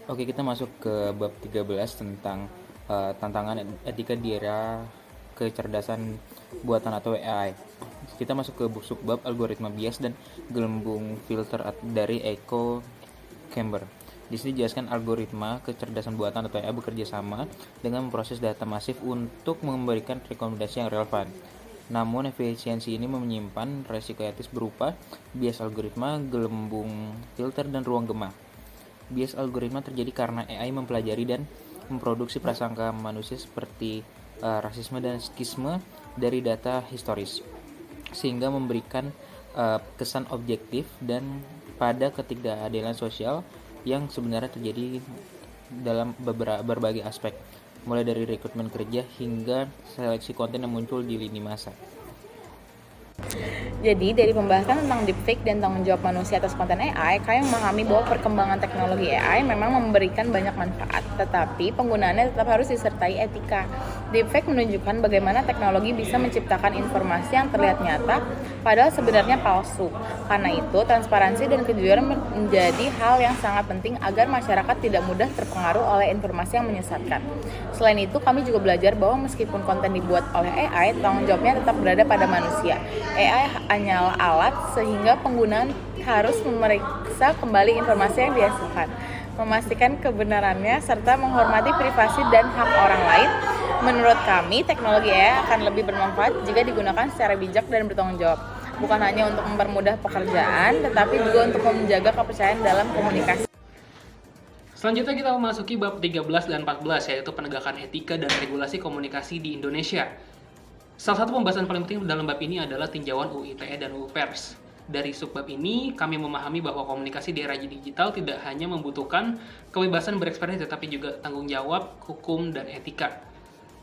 Oke, kita masuk ke bab 13 tentang tantangan etika di era kecerdasan buatan atau AI. Kita masuk ke subbab algoritma bias dan gelembung filter dari Echo Camber. Di sini dijelaskan algoritma kecerdasan buatan atau AI bekerja sama dengan memproses data masif untuk memberikan rekomendasi yang relevan. Namun efisiensi ini menyimpan resiko etis berupa bias algoritma, gelembung filter, dan ruang gemah. Bias algoritma terjadi karena AI mempelajari dan memproduksi prasangka manusia seperti rasisme dan skisme dari data historis, sehingga memberikan kesan objektif dan pada ketidakadilan sosial yang sebenarnya terjadi dalam berbagai aspek, mulai dari rekrutmen kerja hingga seleksi konten yang muncul di lini masa. Jadi dari pembahasan tentang deepfake dan tanggung jawab manusia atas konten AI, kalian memahami bahwa perkembangan teknologi AI memang memberikan banyak manfaat, tetapi penggunaannya tetap harus disertai etika. Deepfake menunjukkan bagaimana teknologi bisa menciptakan informasi yang terlihat nyata, padahal sebenarnya palsu. Karena itu, transparansi dan kejujuran menjadi hal yang sangat penting agar masyarakat tidak mudah terpengaruh oleh informasi yang menyesatkan. Selain itu, kami juga belajar bahwa meskipun konten dibuat oleh AI, tanggung jawabnya tetap berada pada manusia. AI hanyalah alat, sehingga penggunaan harus memeriksa kembali informasi yang dihasilkan, memastikan kebenarannya, serta menghormati privasi dan hak orang lain. Menurut kami, teknologi AI akan lebih bermanfaat jika digunakan secara bijak dan bertanggung jawab, bukan hanya untuk mempermudah pekerjaan, tetapi juga untuk menjaga kepercayaan dalam komunikasi. Selanjutnya kita memasuki bab 13 dan 14, yaitu penegakan etika dan regulasi komunikasi di Indonesia. Salah satu pembahasan paling penting dalam bab ini adalah tinjauan UU ITE dan UU Pers. Dari subbab ini, kami memahami bahwa komunikasi di era digital tidak hanya membutuhkan kebebasan berekspresi, tetapi juga tanggung jawab, hukum, dan etika.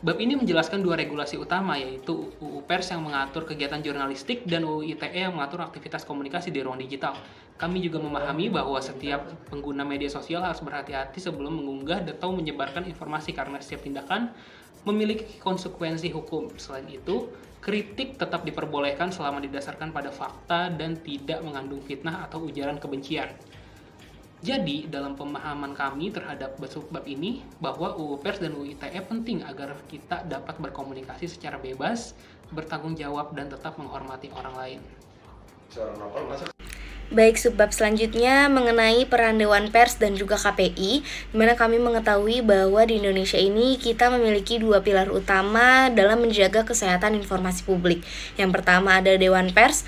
Bab ini menjelaskan dua regulasi utama, yaitu UU Pers yang mengatur kegiatan jurnalistik dan UU ITE yang mengatur aktivitas komunikasi di ruang digital. Kami juga memahami bahwa setiap pengguna media sosial harus berhati-hati sebelum mengunggah atau menyebarkan informasi karena setiap tindakan memiliki konsekuensi hukum. Selain itu, kritik tetap diperbolehkan selama didasarkan pada fakta dan tidak mengandung fitnah atau ujaran kebencian. Jadi, dalam pemahaman kami terhadap bab ini, bahwa UU Pers dan UU ITE penting agar kita dapat berkomunikasi secara bebas, bertanggung jawab, dan tetap menghormati orang lain. Baik, subbab selanjutnya mengenai peran Dewan Pers dan juga KPI, di mana kami mengetahui bahwa di Indonesia ini kita memiliki dua pilar utama dalam menjaga kesehatan informasi publik. Yang pertama ada Dewan Pers,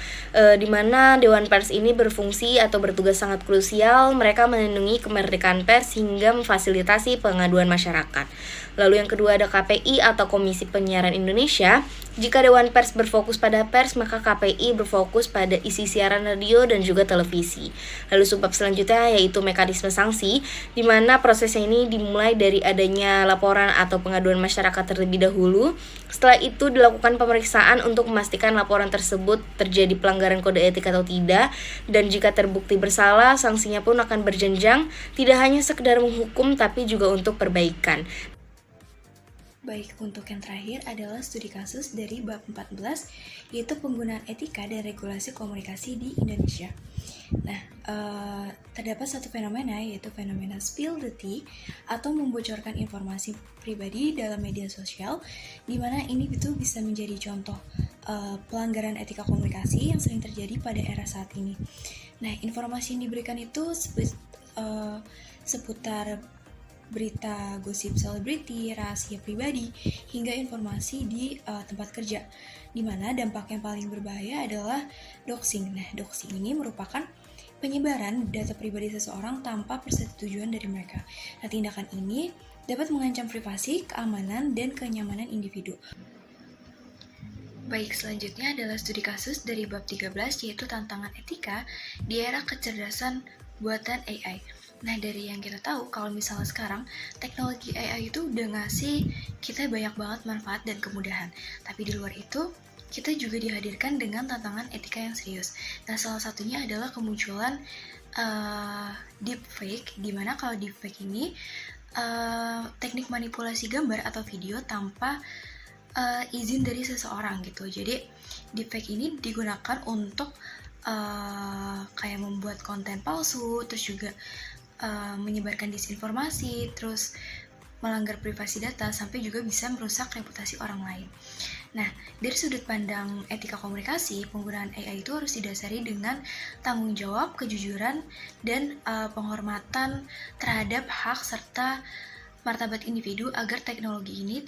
di mana Dewan Pers ini berfungsi atau bertugas sangat krusial, mereka melindungi kemerdekaan pers hingga memfasilitasi pengaduan masyarakat. Lalu yang kedua ada KPI atau Komisi Penyiaran Indonesia. Jika Dewan Pers berfokus pada pers, maka KPI berfokus pada isi siaran radio dan juga televisi. Lalu subbab selanjutnya yaitu mekanisme sanksi, di mana prosesnya ini dimulai dari adanya laporan atau pengaduan masyarakat terlebih dahulu. Setelah itu dilakukan pemeriksaan untuk memastikan laporan tersebut terjadi pelanggaran kode etik atau tidak, dan jika terbukti bersalah, sanksinya pun akan berjenjang, tidak hanya sekedar menghukum tapi juga untuk perbaikan. Baik, untuk yang terakhir adalah studi kasus dari bab 14, yaitu penggunaan etika dan regulasi komunikasi di Indonesia. Nah, terdapat satu fenomena, yaitu fenomena spill the tea, atau membocorkan informasi pribadi dalam media sosial, di mana ini itu bisa menjadi contoh pelanggaran etika komunikasi yang sering terjadi pada era saat ini. Nah, informasi yang diberikan itu seputar berita gosip selebriti, rahasia pribadi, hingga informasi di tempat kerja, di mana dampak yang paling berbahaya adalah doxing. Nah, doxing ini merupakan penyebaran data pribadi seseorang tanpa persetujuan dari mereka. Nah, tindakan ini dapat mengancam privasi, keamanan, dan kenyamanan individu. Baik, selanjutnya adalah studi kasus dari bab 13, yaitu tantangan etika di era kecerdasan buatan AI. Nah, dari yang kita tahu, kalau misalnya sekarang teknologi AI itu udah ngasih kita banyak banget manfaat dan kemudahan. Tapi di luar itu, kita juga dihadirkan dengan tantangan etika yang serius. Nah, salah satunya adalah kemunculan deepfake, dimana kalau deepfake ini teknik manipulasi gambar atau video tanpa izin dari seseorang gitu. Jadi, deepfake ini digunakan untuk kayak membuat konten palsu, terus juga menyebarkan disinformasi, terus melanggar privasi data, sampai juga bisa merusak reputasi orang lain. Nah, dari sudut pandang etika komunikasi, penggunaan AI itu harus didasari dengan tanggung jawab, kejujuran, dan penghormatan terhadap hak serta martabat individu agar teknologi ini